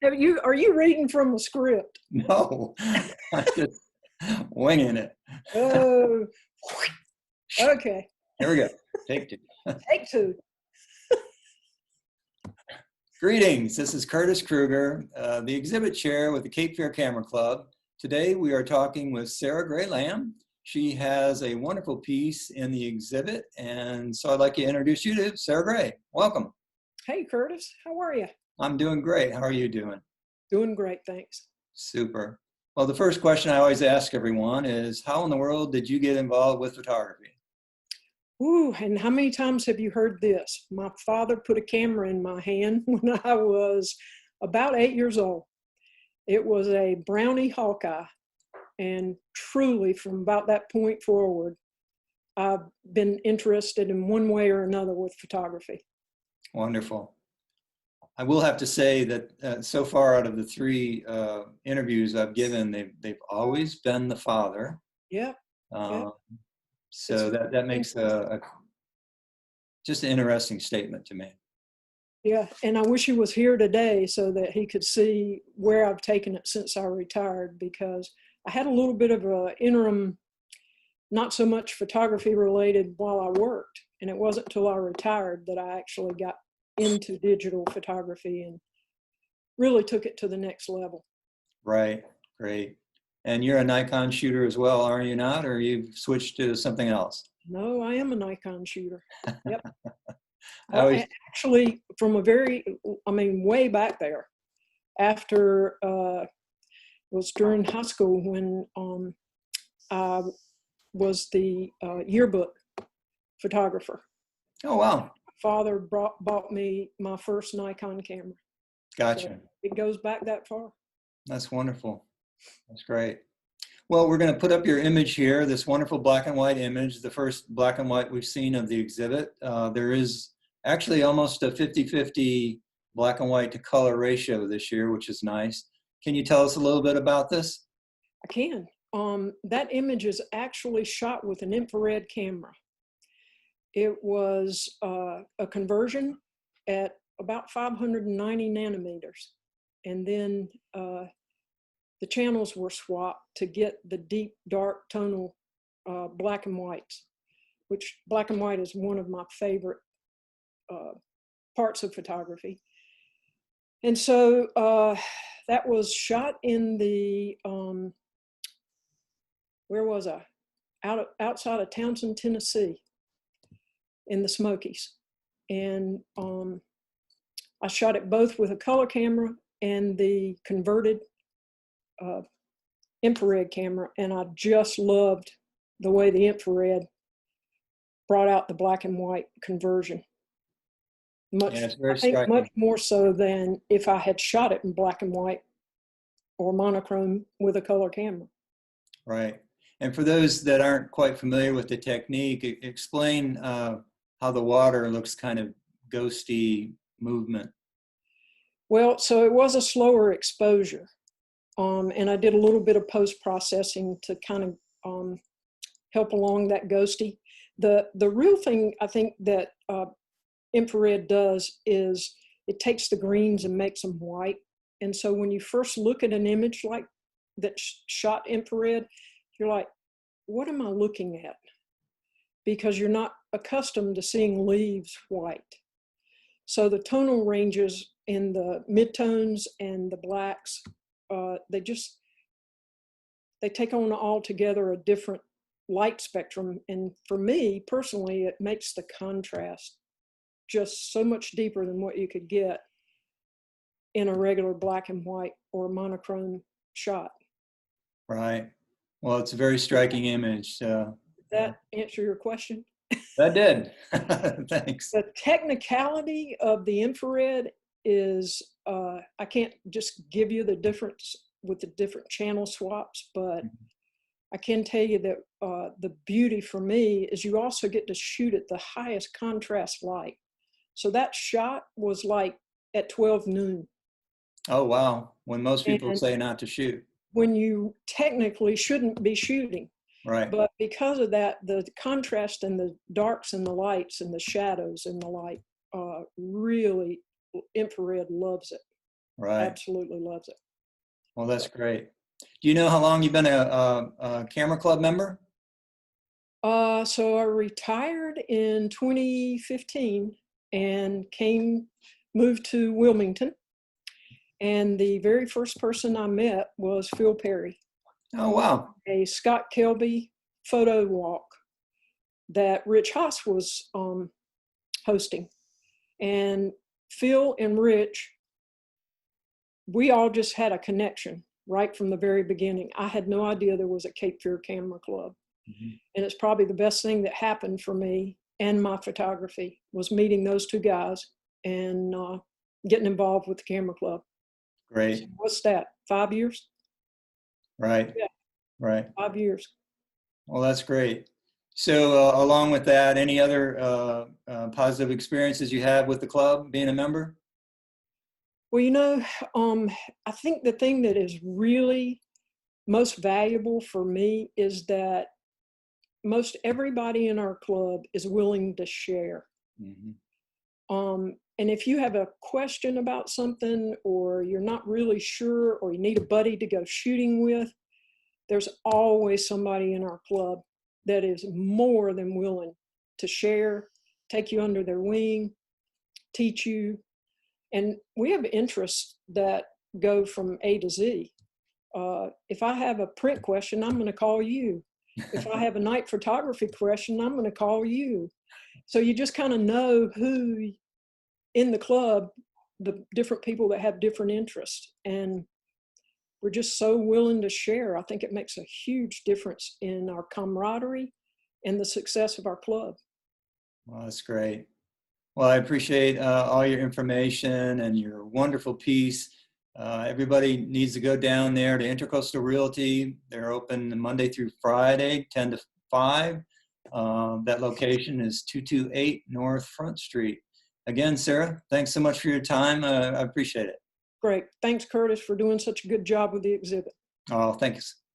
Are you reading from a script? No, I'm just winging it. Oh, okay. Here we go. Take two. Take two. Greetings. This is Curtis Kruger, the exhibit chair with the Cape Fear Camera Club. Today we are talking with SarahGray Lamm. She has a wonderful piece in the exhibit, and so I'd like to introduce you to SarahGray. Welcome. Hey, Curtis. How are you? I'm doing great. How are you doing? Doing great, thanks. Super. Well, the first question I always ask everyone is, how in the world did you get involved with photography? Ooh, and how many times have you heard this? My father put a camera in my hand when I was about 8 years old. It was a Brownie Hawkeye, and truly from about that point forward, I've been interested in one way or another with photography. Wonderful. I will have to say that so far out of the three interviews I've given, they've always been the father. Yeah. So that makes just an interesting statement to me. Yeah, and I wish he was here today so that he could see where I've taken it since I retired, because I had a little bit of an interim, not so much photography related while I worked. And it wasn't until I retired that I actually got into digital photography and really took it to the next level. Right, great. And you're a Nikon shooter as well, are you not? Or you've switched to something else? No, I am a Nikon shooter. Yep. Actually, from way back there, after it was during high school when I was the yearbook photographer. Oh, wow. My father bought me my first Nikon camera. Gotcha. So it goes back that far. That's wonderful. That's great. Well, we're going to put up your image here, this wonderful black and white image, the first black and white we've seen of the exhibit. There is actually almost a 50-50 black and white to color ratio this year, which is nice. Can you tell us a little bit about this? I can. That image is actually shot with an infrared camera. It was a conversion at about 590 nanometers. And then the channels were swapped to get the deep, dark tonal black and whites, which black and white is one of my favorite parts of photography. And so that was shot in the, where was I? Outside of Townsend, Tennessee, in the Smokies. And I shot it both with a color camera and the converted infrared camera, and I just loved the way the infrared brought out the black and white conversion. I think much more so than if I had shot it in black and white or monochrome with a color camera. Right. And for those that aren't quite familiar with the technique, explain how the water looks kind of ghosty movement. Well, so it was a slower exposure. And I did a little bit of post-processing to kind of help along that ghosty. The real thing I think that infrared does is it takes the greens and makes them white. And so when you first look at an image like that shot infrared, you're like, what am I looking at? Because you're not accustomed to seeing leaves white. So the tonal ranges in the midtones and the blacks, they take on altogether a different light spectrum. And for me personally, it makes the contrast just so much deeper than what you could get in a regular black and white or monochrome shot. Right. Well, it's a very striking image. So did that answer your question? That did. Thanks. The technicality of the infrared is, I can't just give you the difference with the different channel swaps, but I can tell you that the beauty for me is you also get to shoot at the highest contrast light. So that shot was like at 12 noon. Oh, wow. When most people say not to shoot. When you technically shouldn't be shooting. Right. But because of that, the contrast and the darks and the lights and the shadows and the light, really infrared loves it. Right. Absolutely loves it. Well, that's great. Do you know how long you've been a camera club member? So I retired in 2015 and moved to Wilmington. And the very first person I met was Phil Perry, Oh, wow. a Scott Kelby photo walk that Rich Haas was hosting. And Phil and Rich, we all just had a connection right from the very beginning. I had no idea there was a Cape Fear Camera Club. Mhm. And it's probably the best thing that happened for me and my photography was meeting those two guys and getting involved with the camera club. So Great. what's that? 5 years? Right. Yeah, Right. 5 years. Well, that's great. So, along with that, any other positive experiences you have with the club, being a member? Well, I think the thing that is really most valuable for me is that most everybody in our club is willing to share. Mhm. And if you have a question about something, or you're not really sure, or you need a buddy to go shooting with, there's always somebody in our club that is more than willing to share, take you under their wing, teach you. And we have interests that go from A to Z. If I have a print question, I'm going to call you. If I have a night photography question, I'm going to call you. So you just kind of know who in the club, the different people that have different interests. And we're just so willing to share. I think it makes a huge difference in our camaraderie and the success of our club. Well, that's great. Well, I appreciate all your information and your wonderful piece. Everybody needs to go down there to Intercoastal Realty. They're open Monday through Friday, 10 to 5. That location is 228 North Front Street. Again, Sarah, thanks so much for your time. I appreciate it. Great. Thanks, Curtis, for doing such a good job with the exhibit. Oh, thanks.